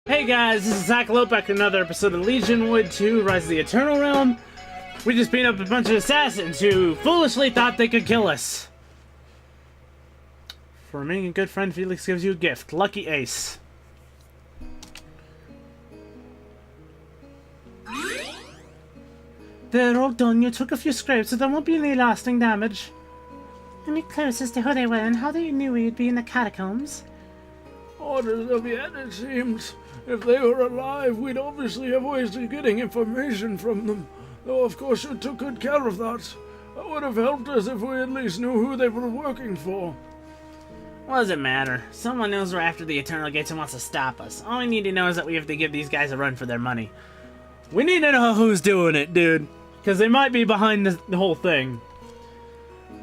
Hey guys, this is Zach Lope back with another episode of Legionwood 2, Rise of the Eternal Realm. We just beat up a bunch of assassins who foolishly thought they could kill us. For remaining a good friend, Felix gives you a gift. Lucky Ace. They're all done. You took a few scrapes, so there won't be any lasting damage. Any clues as to who they were and how they knew we'd be in the catacombs? Orders of yet, it seems. If they were alive, we'd obviously have ways of getting information from them. Though, of course, you took good care of that. That would have helped us if we at least knew who they were working for. What does it matter? Someone knows we're after the Eternal Gates and wants to stop us. All we need to know is that we have to give these guys a run for their money. We need to know who's doing it, dude. Because they might be behind the whole thing.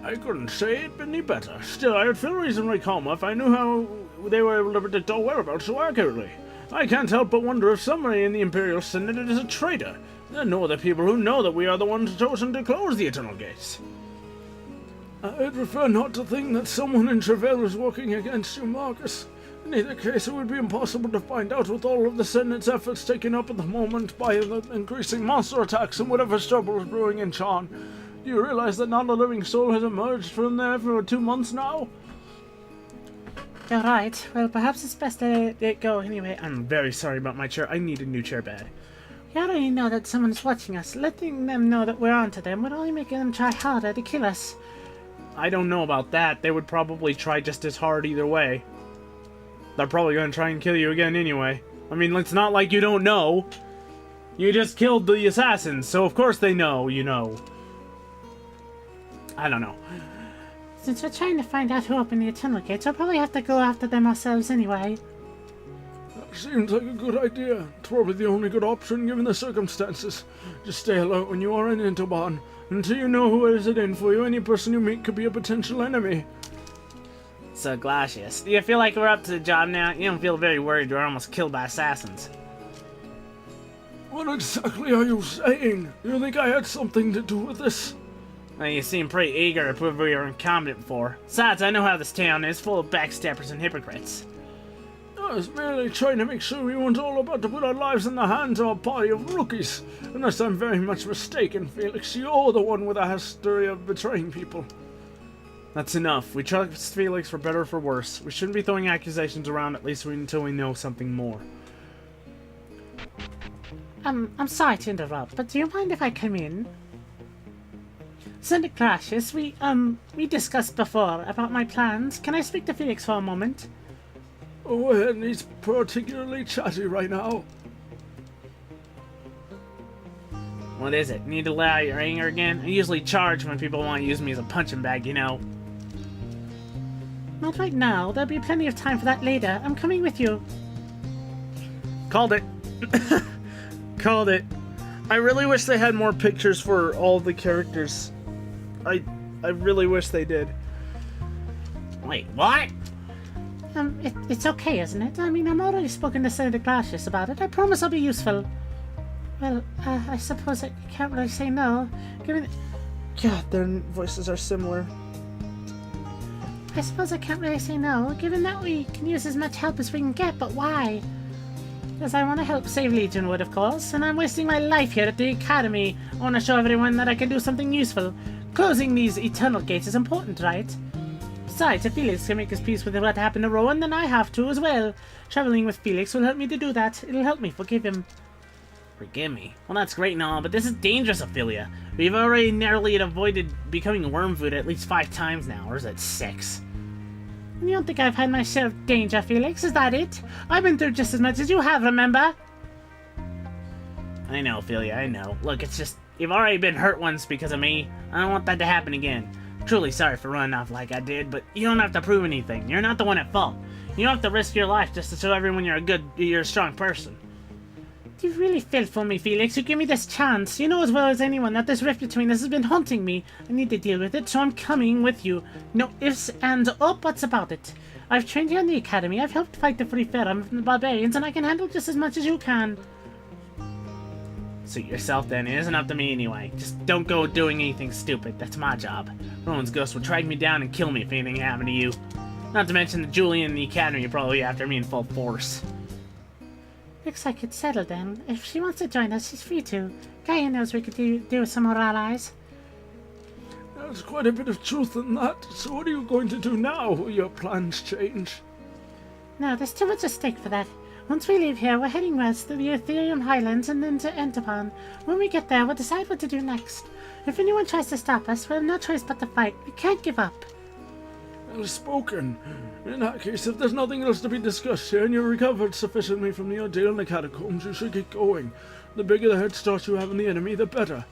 I couldn't say it any better. Still, I'd feel reasonably calm if I knew how they were able to predict our whereabouts so accurately. I can't help but wonder if somebody in the Imperial Senate is a traitor. There are no other people who know that we are the ones chosen to close the Eternal Gates. I'd prefer not to think that someone in Travail is working against you, Marcus. In either case, it would be impossible to find out with all of the Senate's efforts taken up at the moment by the increasing monster attacks and whatever trouble is brewing in Chan. Do you realize that not a living soul has emerged from there for 2 months now? You're right. Well, perhaps it's best to let it go anyway. I'm very sorry about my chair. I need a new chair bed. We already know that someone's watching us. Letting them know that we're onto them would only make them try harder to kill us. I don't know about that. They would probably try just as hard either way. They're probably going to try and kill you again anyway. I mean, it's not like you don't know. You just killed the assassins, so of course they know, you know. I don't know. Since we're trying to find out who opened the Eternal Gates, we'll probably have to go after them ourselves anyway. That seems like a good idea. It's probably the only good option given the circumstances. Just stay alert when you are in Interban. Until you know who is it in for you, any person you meet could be a potential enemy. So, Glacius, do you feel like we're up to the job now? You don't feel very worried we're almost killed by assassins. What exactly are you saying? You think I had something to do with this? Well, you seem pretty eager to prove we were incompetent before. Besides, I know how this town is, full of backstabbers and hypocrites. I was merely trying to make sure we weren't all about to put our lives in the hands of a party of rookies. Unless I'm very much mistaken, Felix, you're the one with a history of betraying people. That's enough. We trust Felix for better or for worse. We shouldn't be throwing accusations around, at least until we know something more. I'm sorry to interrupt, but do you mind if I come in? Senator Glacius, we discussed before about my plans. Can I speak to Felix for a moment? Oh, and he's particularly chatty right now. What is it? Need to let out your anger again? I usually charge when people want to use me as a punching bag, you know. Not right now. There'll be plenty of time for that later. I'm coming with you. Called it. Called it. I really wish they had more pictures for all the characters. I really wish they did. Wait, what? It's okay, isn't it? I mean, I'm already spoken to Senator Glacius about it. I promise I'll be useful. Well, I suppose I can't really say no, given... God, their voices are similar. I suppose I can't really say no, given that we can use as much help as we can get, but why? Because I want to help save Legionwood, of course, and I'm wasting my life here at the Academy. I want to show everyone that I can do something useful. Closing these Eternal Gates is important, right? Besides, if Felix can make his peace with what happened to Rowan, then I have to as well. Traveling with Felix will help me to do that. It'll help me forgive him. Forgive me? Well, that's great and all, but this is dangerous, Ophelia. We've already narrowly avoided becoming worm food at least 5 times now, or is it 6? You don't think I've had my share of danger, Felix? Is that it? I've been through just as much as you have, remember? I know, Ophelia, I know. Look, it's just, you've already been hurt once because of me. I don't want that to happen again. Truly sorry for running off like I did, but you don't have to prove anything. You're not the one at fault. You don't have to risk your life just to show everyone you're a strong person. You really feel for me, Felix. You give me this chance. You know as well as anyone that this rift between us has been haunting me. I need to deal with it, so I'm coming with you. No ifs, ands, or buts about it. I've trained here in the Academy. I've helped fight the Free Farum from the barbarians, and I can handle just as much as you can. Suit yourself then. It isn't up to me anyway. Just don't go doing anything stupid. That's my job. Rowan's ghost would track me down and kill me if anything happened to you. Not to mention the Julian and the Academy are probably after me in full force. Looks like it's settled then. If she wants to join us, she's free to. Gaia knows we could do with some more allies. There's quite a bit of truth in that. So what are you going to do now? Will your plans change? No, there's too much at stake for that. Once we leave here, we're heading west through the Ethereum Highlands and then to Entapon. When we get there, we'll decide what to do next. If anyone tries to stop us, we'll have no choice but to fight. We can't give up. Well spoken. In that case, if there's nothing else to be discussed here and you're recovered sufficiently from the ordeal in the catacombs, you should get going. The bigger the head start you have on the enemy, the better.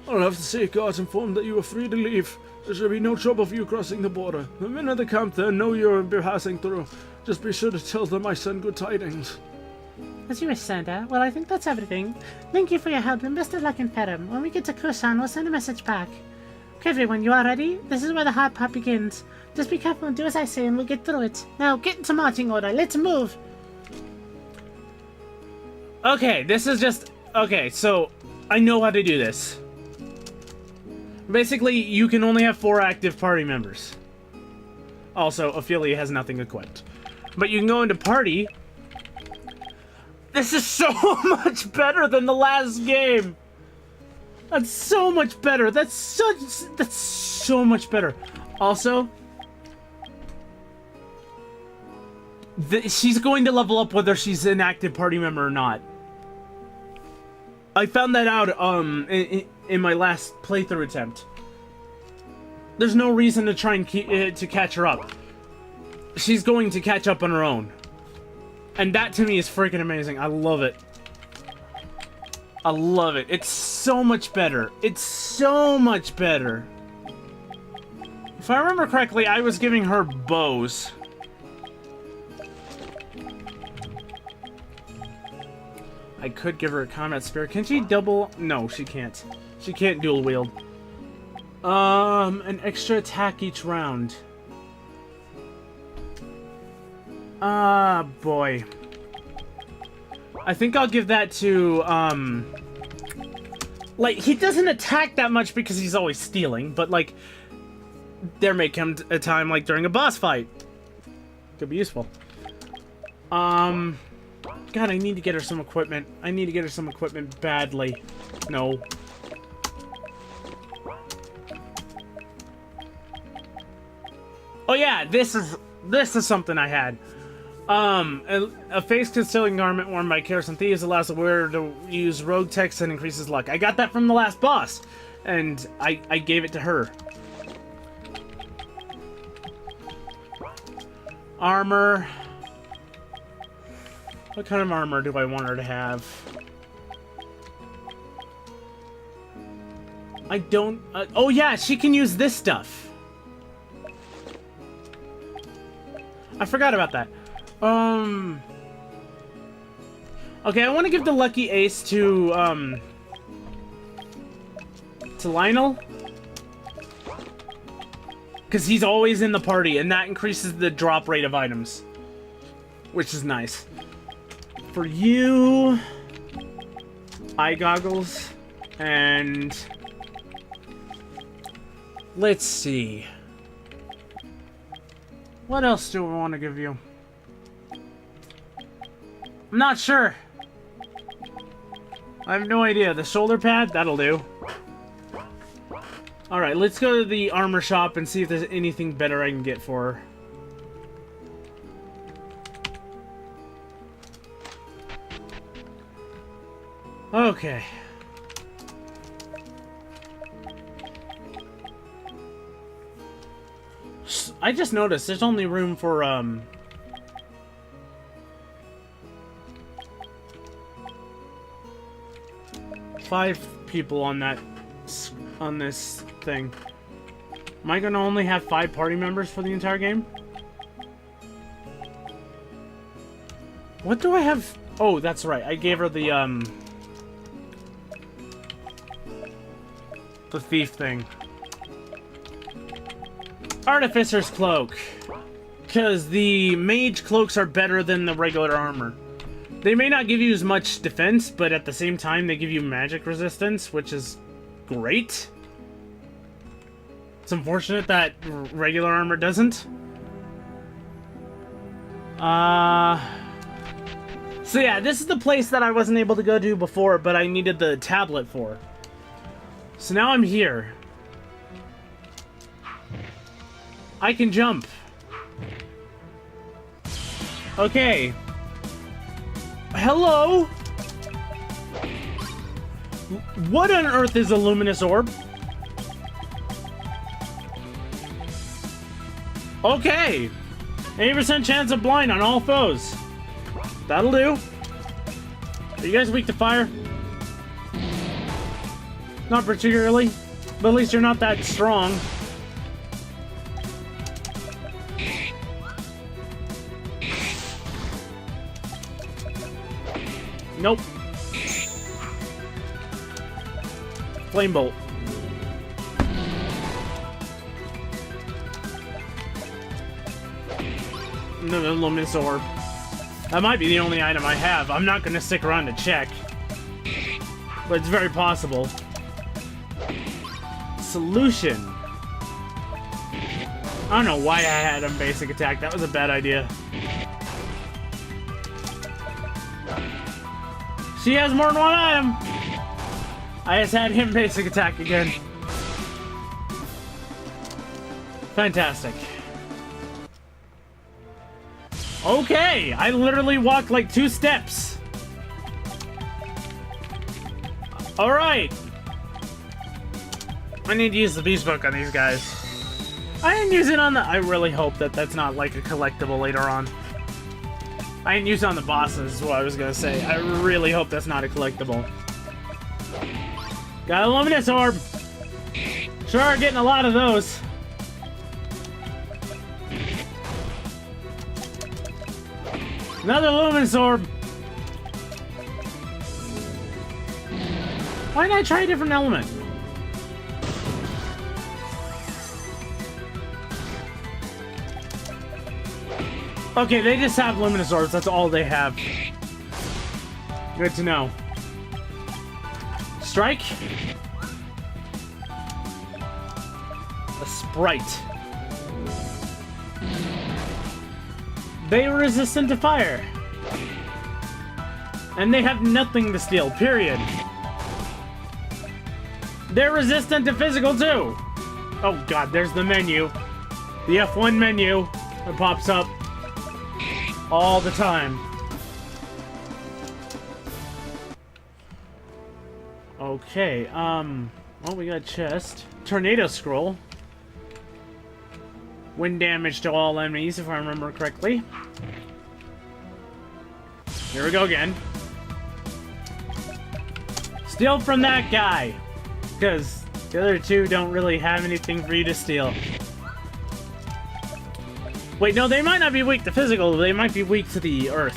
I'll have the Safeguards informed that you are free to leave. There should be no trouble for you crossing the border. The men at the camp there know you'll be passing through. Just be sure to tell them I send good tidings. As you wish, Santa. Well, I think that's everything. Thank you for your help and best of luck in Ferrum. When we get to Kusan, we'll send a message back. Okay, everyone, you all ready? This is where the hard part begins. Just be careful and do as I say and we'll get through it. Now, get into marching order. Let's move. Okay, this is just... Okay, so I know how to do this. Basically, you can only have 4 active party members. Also, Ophelia has nothing equipped. But you can go into party. This is so much better than the last game. That's so much better. That's so much better. Also, she's going to level up whether she's an active party member or not. I found that out in my last playthrough attempt. There's no reason to try and to catch her up. She's going to catch up on her own. And that to me is freaking amazing. I love it. I love it. It's so much better. It's so much better. If I remember correctly, I was giving her bows. I could give her a combat spear. Can she double? No, she can't. She can't dual wield. An extra attack each round. Ah, boy. I think I'll give that to, like, he doesn't attack that much because he's always stealing, but, like, there may come a time, like, during a boss fight. Could be useful. God, I need to get her some equipment. I need to get her some equipment badly. No. Oh yeah, this is something I had. A face-concealing garment worn by Kerosene Thieves allows the wearer to use rogue text and increases luck. I got that from the last boss, and I gave it to her. Armor. What kind of armor do I want her to have? I don't... oh yeah, she can use this stuff. I forgot about that. Okay, I want to give the lucky ace to Lionel. Because he's always in the party, and that increases the drop rate of items. Which is nice. For you... eye goggles. And... let's see. What else do I want to give you? I'm not sure. I have no idea. The shoulder pad? That'll do. Alright, let's go to the armor shop and see if there's anything better I can get for her. Okay. I just noticed there's only room for, 5 people on this thing. Am I gonna only have 5 party members for the entire game? What do I have? Oh, that's right. I gave her the thief thing. Artificer's Cloak. Because the mage cloaks are better than the regular armor. They may not give you as much defense, but at the same time they give you magic resistance, which is great. It's unfortunate that regular armor doesn't. So yeah, this is the place that I wasn't able to go to before, but I needed the tablet for. So now I'm here. I can jump. Okay. Hello? What on earth is a luminous orb? Okay. 80% chance of blind on all foes. That'll do. Are you guys weak to fire? Not particularly, but at least you're not that strong. Nope. Flame bolt. No, luminous orb. That might be the only item I have. I'm not gonna stick around to check, but it's very possible. Solution. I don't know why I had him basic attack. That was a bad idea. She has more than one item. I just had him basic attack again. Fantastic. Okay, I literally walked like 2 steps. Alright. I need to use the beast book on these guys. I didn't use it on the... I really hope that that's not like a collectible later on. I didn't use it on the bosses is what I was gonna say. I really hope that's not a collectible. Got a luminous orb. Sure, getting a lot of those. Another luminous orb. Why didn't I try a different element? Okay, they just have luminous orbs. That's all they have. Good to know. Strike. A sprite. They are resistant to fire. And they have nothing to steal, period. They're resistant to physical, too. Oh, God, there's the menu. The F1 menu that pops up all the time. Okay, well, we got a chest. Tornado scroll. Wind damage to all enemies, if I remember correctly. Here we go again. Steal from that guy, because the other two don't really have anything for you to steal. Wait, no, they might not be weak to physical, they might be weak to the earth.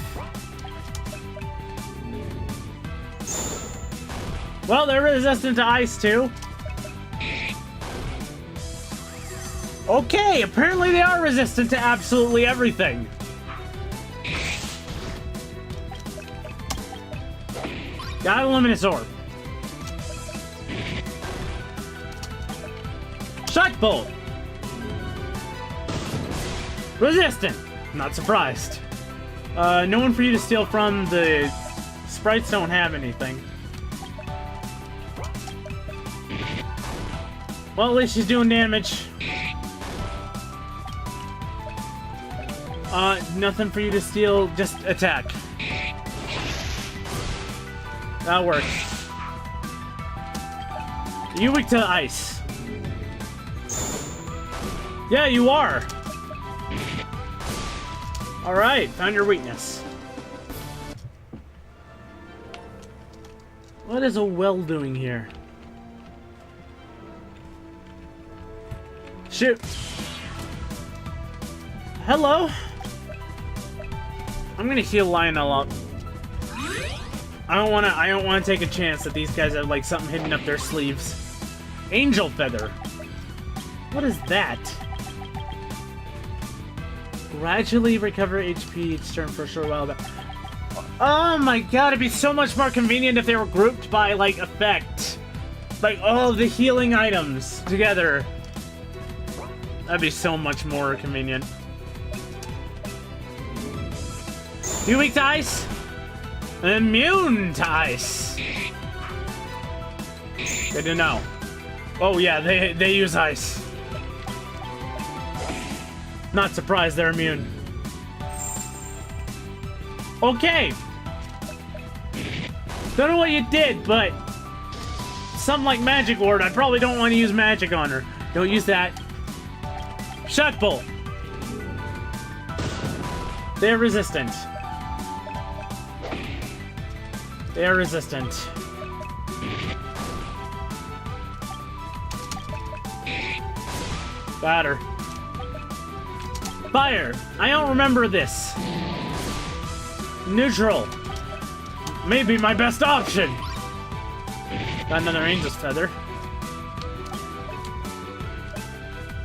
Well, they're resistant to ice, too. Okay, apparently they are resistant to absolutely everything. Got a luminous orb. Shock bolt. Resistant. Not surprised. No one for you to steal from. The sprites don't have anything. Well, at least she's doing damage. Nothing for you to steal, just attack. That works. You weak to ice. Yeah, you are. Alright, found your weakness. What is a well doing here? Shoot. Hello? I'm gonna heal Lionel up. I don't wanna take a chance that these guys have like something hidden up their sleeves. Angel feather. What is that? Gradually recover HP each turn for a short while. Oh my god, it'd be so much more convenient if they were grouped by like effect. Like all of the healing items together. That'd be so much more convenient. You weak to ice? Immune to ice. Good to know. Oh yeah, they use ice. Not surprised they're immune. Okay. Don't know what you did, but something like Magic Ward, I probably don't want to use magic on her. Don't use that. Shock Bolt. They're resistant. They are resistant. Got her. Fire. I don't remember this. Neutral. Maybe my best option. Got another Angel's Feather.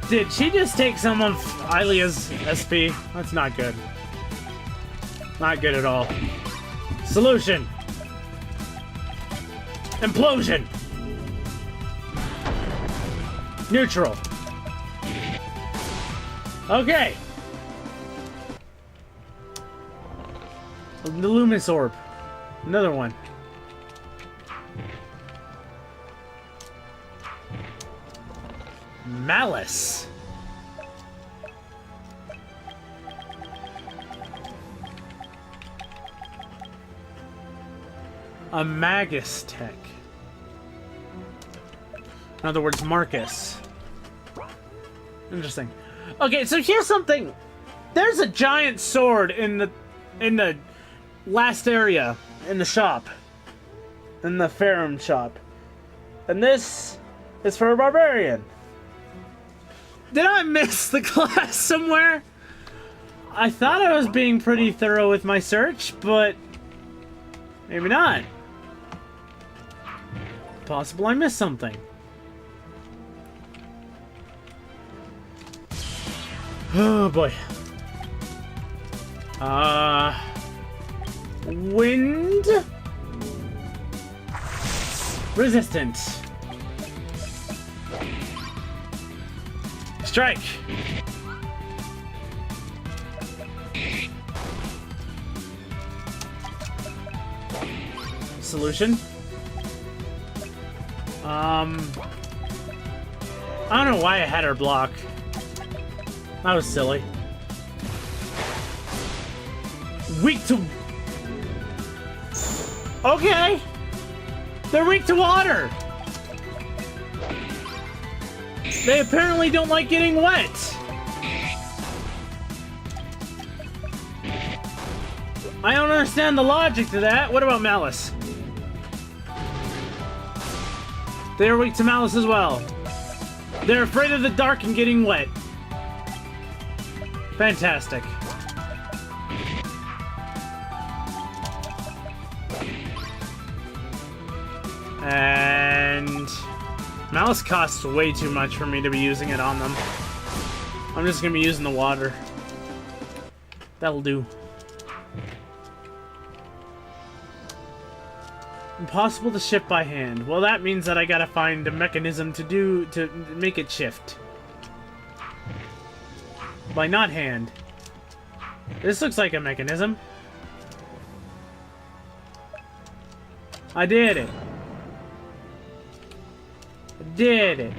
Did she just take some of Hylia's SP? That's not good. Not good at all. Solution. Implosion. Neutral. Okay. The Luminous Orb. Another one. Malice. A Magus tech. In other words, Marcus. Interesting. Okay, so here's something. There's a giant sword in the last area in the shop. In the Farum shop. And this is for a barbarian. Did I miss the class somewhere? I thought I was being pretty thorough with my search, but maybe not. Possible I missed something. Oh boy. Wind. Resistant. Strike. Solution. I don't know why I had her block. That was silly. Weak to... Okay! They're weak to water! They apparently don't like getting wet! I don't understand the logic to that. What about Malice? They're weak to Malice as well. They're afraid of the dark and getting wet. Fantastic. And Malice costs way too much for me to be using it on them. I'm just gonna be using the water. That'll do. Impossible to shift by hand. Well, that means that I gotta find a mechanism to make it shift. By not hand. This looks like a mechanism. I did it. I did it.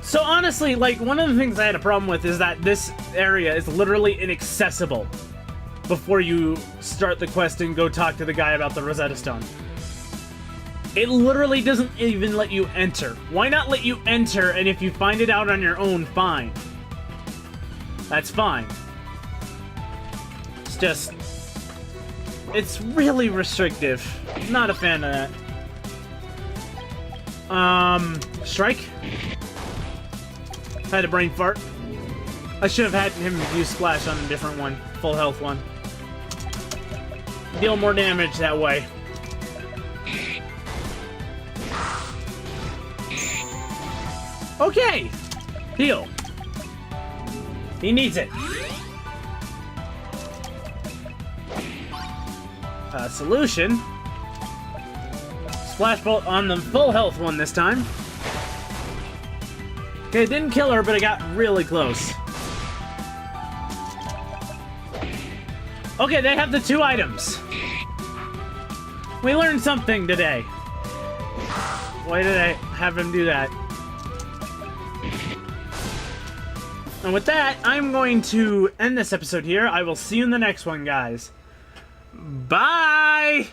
So honestly, like, one of the things I had a problem with is that this area is literally inaccessible before you start the quest and go talk to the guy about the Rosetta Stone. It literally doesn't even let you enter. Why not let you enter, and if you find it out on your own, fine. That's fine. It's just... it's really restrictive. Not a fan of that. Strike? Had a brain fart. I should have had him use Splash on a different one. Full health one. Deal more damage that way. Okay! Heal. He needs it. Solution. Splash Bolt on the full health one this time. Okay, it didn't kill her, but it got really close. Okay, they have the 2 items. We learned something today. Why did I have him do that? And with that, I'm going to end this episode here. I will see you in the next one, guys. Bye!